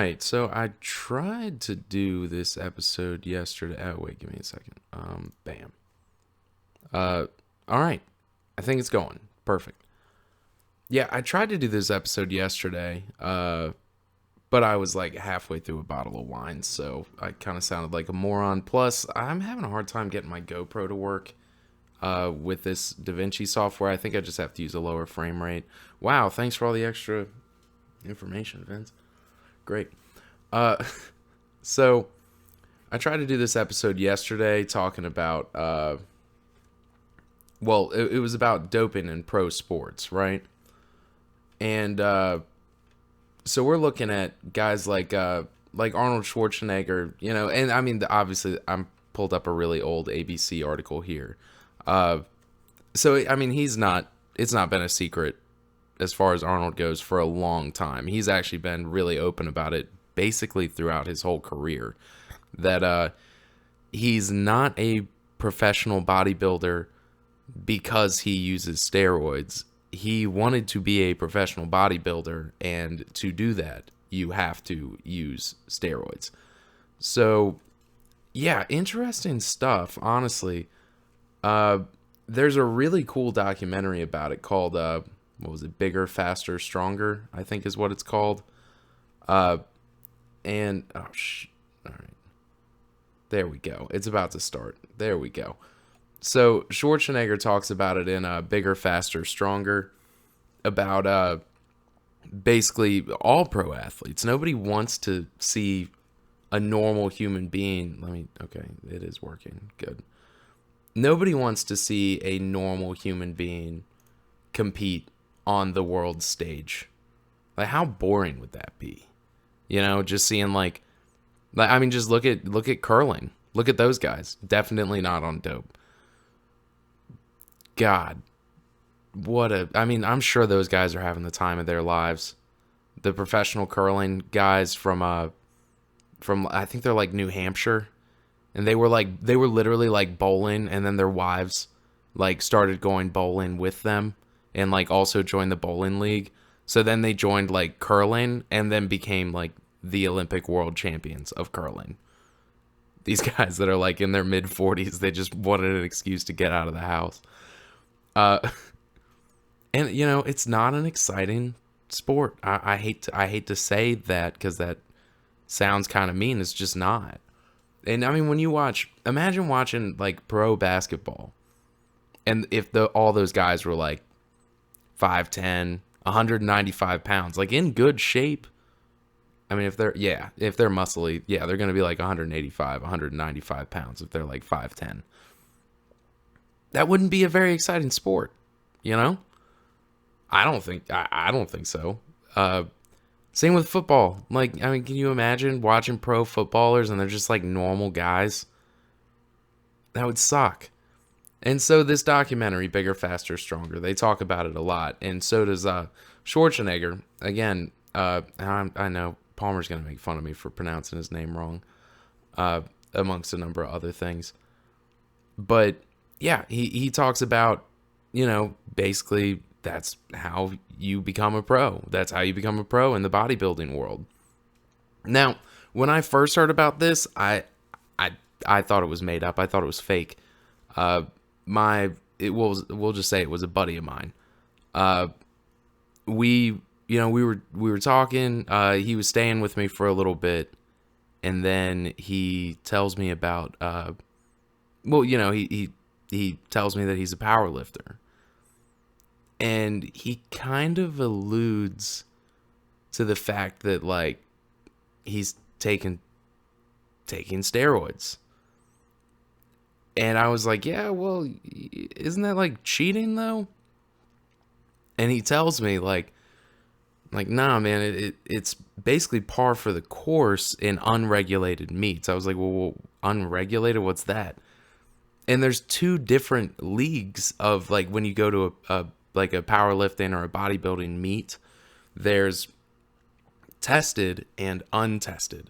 right, so I tried to do this episode yesterday. Oh, wait, give me a second. Bam. Uh, all right, I think it's going perfect. Yeah, I tried to do this episode yesterday, but I was like halfway through a bottle of wine, so I kind of sounded like a moron. Plus, I'm having a hard time getting my GoPro to work with this DaVinci software. I think I just have to use a lower frame rate. Wow, thanks for all the extra information, Vince. Great. Uh, so I tried to do this episode yesterday talking about, it was about doping in pro sports, right? And so we're looking at guys like Arnold Schwarzenegger, and I mean, obviously, I'm pulled up a really old ABC article here. Uh, so I mean, it's not been a secret as far as Arnold goes for a long time. He's actually been really open about it basically throughout his whole career that he's not a professional bodybuilder because he uses steroids. He wanted to be a professional bodybuilder, and to do that, you have to use steroids. So, yeah, interesting stuff, honestly. There's a really cool documentary about it called, what was it, Bigger, Faster, Stronger, I think is what it's called. Uh, all right. There we go. It's about to start. There we go. So Schwarzenegger talks about it in Bigger, Faster, Stronger, about basically all pro athletes. Nobody wants to see a normal human being. Okay, it is working. Good. Nobody wants to see a normal human being compete on the world stage. Like, how boring would that be? Just seeing I mean, just look at curling. Look at those guys. Definitely not on dope. God, I mean, I'm sure those guys are having the time of their lives. The professional curling guys from I think they're like New Hampshire, and they were literally like bowling, and then their wives like started going bowling with them, and like also joined the bowling league. So then they joined like curling, and then became like the Olympic world champions of curling. These guys that are like in their mid 40s, they just wanted an excuse to get out of the house. Uh, and it's not an exciting sport. I hate to say that because that sounds kind of mean. It's just not. And I mean, when you imagine watching like pro basketball, and if all those guys were like 5'10", 195 pounds, like in good shape. I mean, if they're muscly, yeah, they're going to be like 185, 195 pounds if they're like 5'10". That wouldn't be a very exciting sport, I don't think so. Same with football. Like, I mean, can you imagine watching pro footballers and they're just like normal guys? That would suck. And so this documentary, Bigger, Faster, Stronger, they talk about it a lot. And so does Schwarzenegger. Again, I know Palmer's going to make fun of me for pronouncing his name wrong, amongst a number of other things. But yeah, he talks about, basically that's how you become a pro. That's how you become a pro in the bodybuilding world. Now, when I first heard about this, I thought it was made up. I thought it was fake. We'll just say it was a buddy of mine. We were talking. He was staying with me for a little bit, and then he tells me about. He tells me that he's a power lifter, and he kind of alludes to the fact that like he's taking steroids. And I was like, yeah, well, isn't that like cheating though? And he tells me like, nah, man, it's basically par for the course in unregulated meets. I was like, well, unregulated, what's that? And there's two different leagues of like when you go to a powerlifting or a bodybuilding meet, there's tested and untested.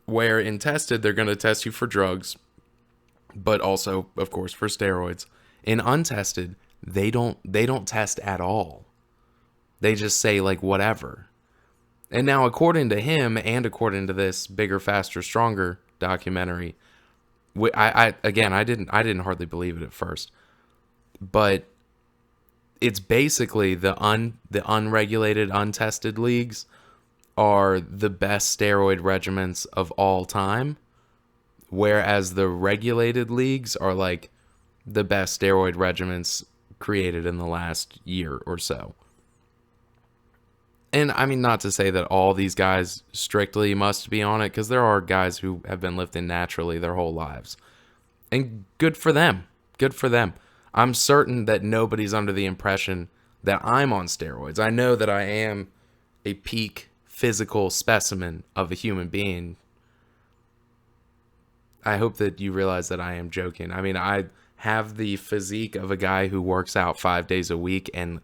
Where in tested, they're going to test you for drugs, but also, of course, for steroids. In untested, they don't test at all. They just say like whatever. And now, according to him, and according to this Bigger, Faster, Stronger documentary, I didn't hardly believe it at first, but it's basically the unregulated, untested leagues are the best steroid regimens of all time, whereas the regulated leagues are like the best steroid regimens created in the last year or so. And I mean, not to say that all these guys strictly must be on it, because there are guys who have been lifting naturally their whole lives. And good for them. Good for them. I'm certain that nobody's under the impression that I'm on steroids. I know that I am a peak physical specimen of a human being. I hope that you realize that I am joking. I mean, I have the physique of a guy who works out 5 days a week and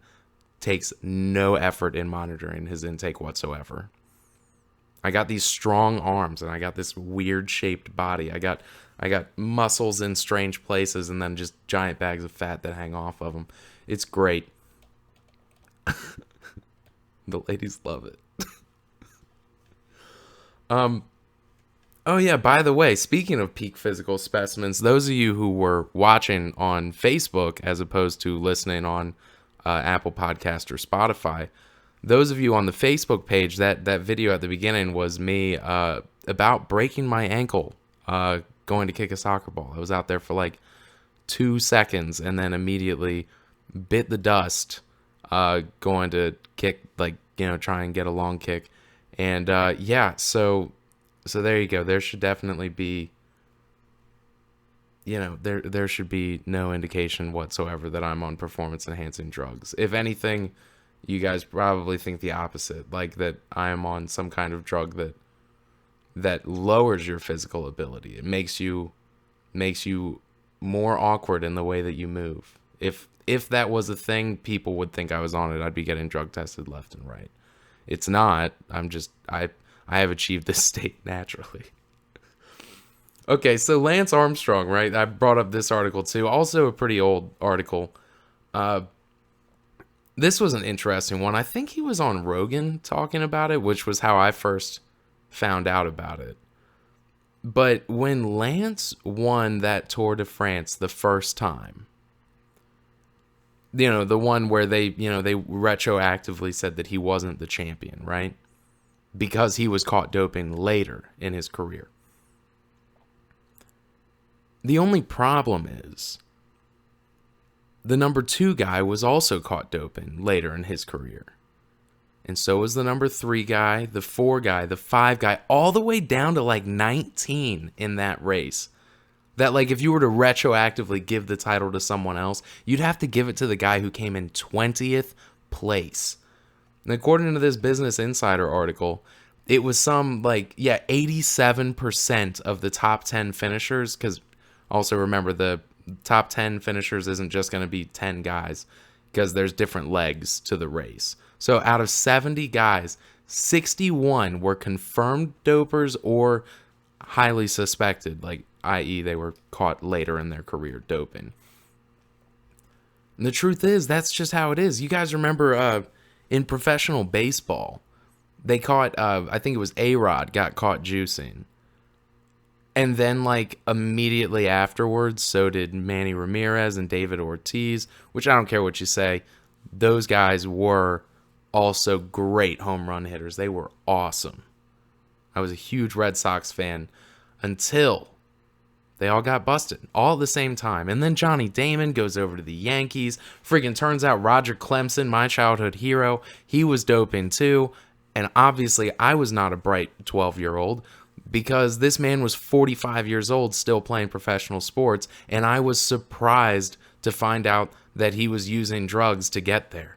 takes no effort in monitoring his intake whatsoever. I got these strong arms and I got this weird shaped body. I got muscles in strange places and then just giant bags of fat that hang off of them. It's great. The ladies love it. Oh yeah, by the way, speaking of peak physical specimens, those of you who were watching on Facebook as opposed to listening on Apple Podcast or Spotify, those of you on the Facebook page, that video at the beginning was me about breaking my ankle going to kick a soccer ball. I was out there for like 2 seconds and then immediately bit the dust going to kick, like, try and get a long kick. And so there you go. There should definitely be, there should be no indication whatsoever that I'm on performance enhancing drugs. If anything, you guys probably think the opposite, like that I am on some kind of drug that lowers your physical ability. It makes you more awkward in the way that you move. If that was a thing, people would think I was on it. I'd be getting drug tested left and right. It's not. I have achieved this state naturally. Okay, so Lance Armstrong, right? I brought up this article too. Also a pretty old article. This was an interesting one. I think he was on Rogan talking about it, which was how I first found out about it. But when Lance won that Tour de France the first time, the one where they retroactively said that he wasn't the champion, right? Because he was caught doping later in his career. The only problem is the number 2 guy was also caught doping later in his career. And so was the number 3 guy, the 4 guy, the 5 guy, all the way down to like 19 in that race. That, like, if you were to retroactively give the title to someone else, you'd have to give it to the guy who came in 20th place. And according to this Business Insider article, it was 87% of the top 10 finishers, because also remember, the top 10 finishers isn't just going to be 10 guys, because there's different legs to the race. So out of 70 guys, 61 were confirmed dopers or highly suspected, like, i.e. they were caught later in their career doping. And the truth is, that's just how it is. You guys remember in professional baseball, they caught, I think it was A-Rod got caught juicing. And then, like, immediately afterwards, so did Manny Ramirez and David Ortiz, which I don't care what you say. Those guys were also great home run hitters. They were awesome. I was a huge Red Sox fan until they all got busted all at the same time. And then Johnny Damon goes over to the Yankees. Freaking turns out Roger Clemson, my childhood hero, he was doping too. And obviously I was not a bright 12-year-old because this man was 45 years old still playing professional sports. And I was surprised to find out that he was using drugs to get there.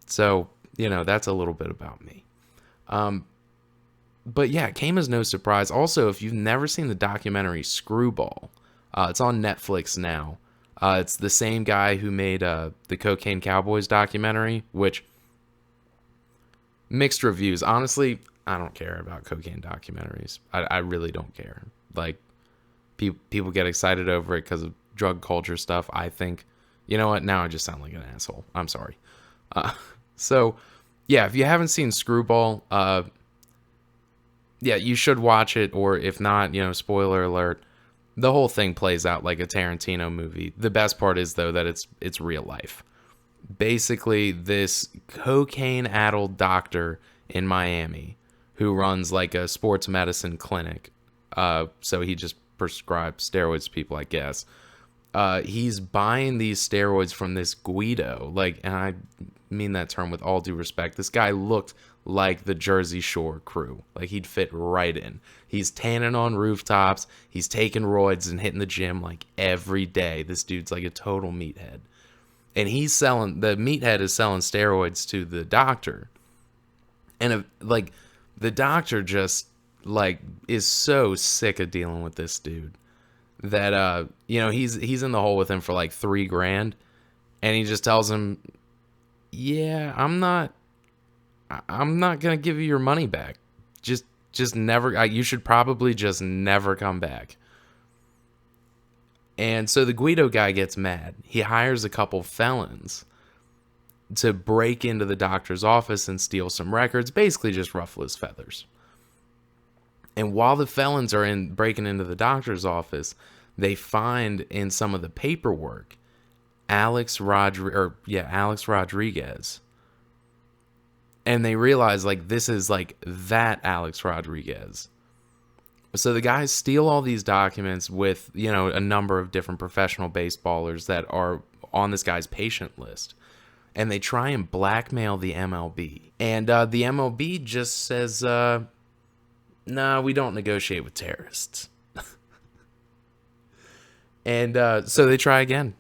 So, that's a little bit about me. But yeah, it came as no surprise. Also, if you've never seen the documentary Screwball, it's on Netflix now. It's the same guy who made the Cocaine Cowboys documentary, which mixed reviews. Honestly, I don't care about cocaine documentaries. I really don't care. Like, people get excited over it because of drug culture stuff. I think, you know what? Now I just sound like an asshole. I'm sorry. So Yeah, if you haven't seen Screwball, yeah, you should watch it, or if not, spoiler alert, the whole thing plays out like a Tarantino movie. The best part is, though, that it's real life. Basically, this cocaine-addled doctor in Miami who runs like a sports medicine clinic, so he just prescribes steroids to people, I guess. He's buying these steroids from this Guido, and I mean that term with all due respect. This guy looked like the Jersey Shore crew. Like, he'd fit right in. He's tanning on rooftops. He's taking roids and hitting the gym like every day. This dude's like a total meathead. And the meathead is selling steroids to the doctor. And the doctor just is so sick of dealing with this dude that he's in the hole with him for like $3,000, and he just tells him, yeah, I'm not gonna give you your money back. Just never. You should probably just never come back. And so the Guido guy gets mad. He hires a couple felons to break into the doctor's office and steal some records, basically just ruffle his feathers. And while the felons are breaking into the doctor's office, they find in some of the paperwork Alex Rodriguez. And they realize this is that Alex Rodriguez. So the guys steal all these documents with, a number of different professional baseballers that are on this guy's patient list. And they try and blackmail the MLB. And the MLB just says, no, we don't negotiate with terrorists. And so they try again.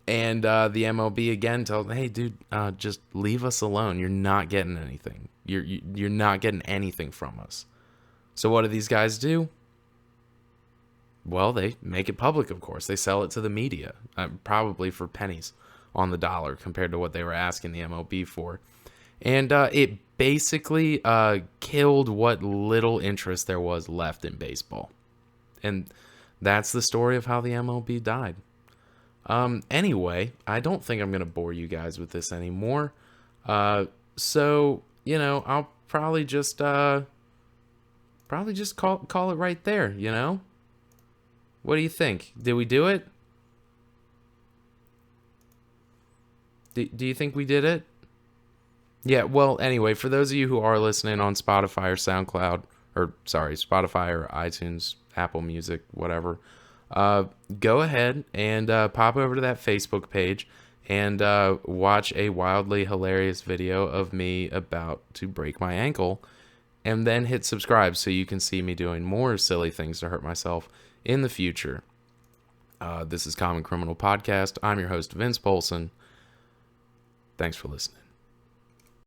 And the MLB again tells them, hey, dude, just leave us alone. You're not getting anything. You're not getting anything from us. So what do these guys do? Well, they make it public, of course. They sell it to the media, probably for pennies on the dollar compared to what they were asking the MLB for. And it basically killed what little interest there was left in baseball. And that's the story of how the MLB died. Anyway, I don't think I'm going to bore you guys with this anymore. So, I'll probably just call it right there, What do you think? Did we do it? Do you think we did it? Yeah, well, anyway, for those of you who are listening on Spotify or SoundCloud, Spotify or iTunes, Apple Music, whatever, go ahead and pop over to that Facebook page and watch a wildly hilarious video of me about to break my ankle, and then hit subscribe so you can see me doing more silly things to hurt myself in the future. This is Common Criminal Podcast. I'm your host, Vince Polson. Thanks for listening.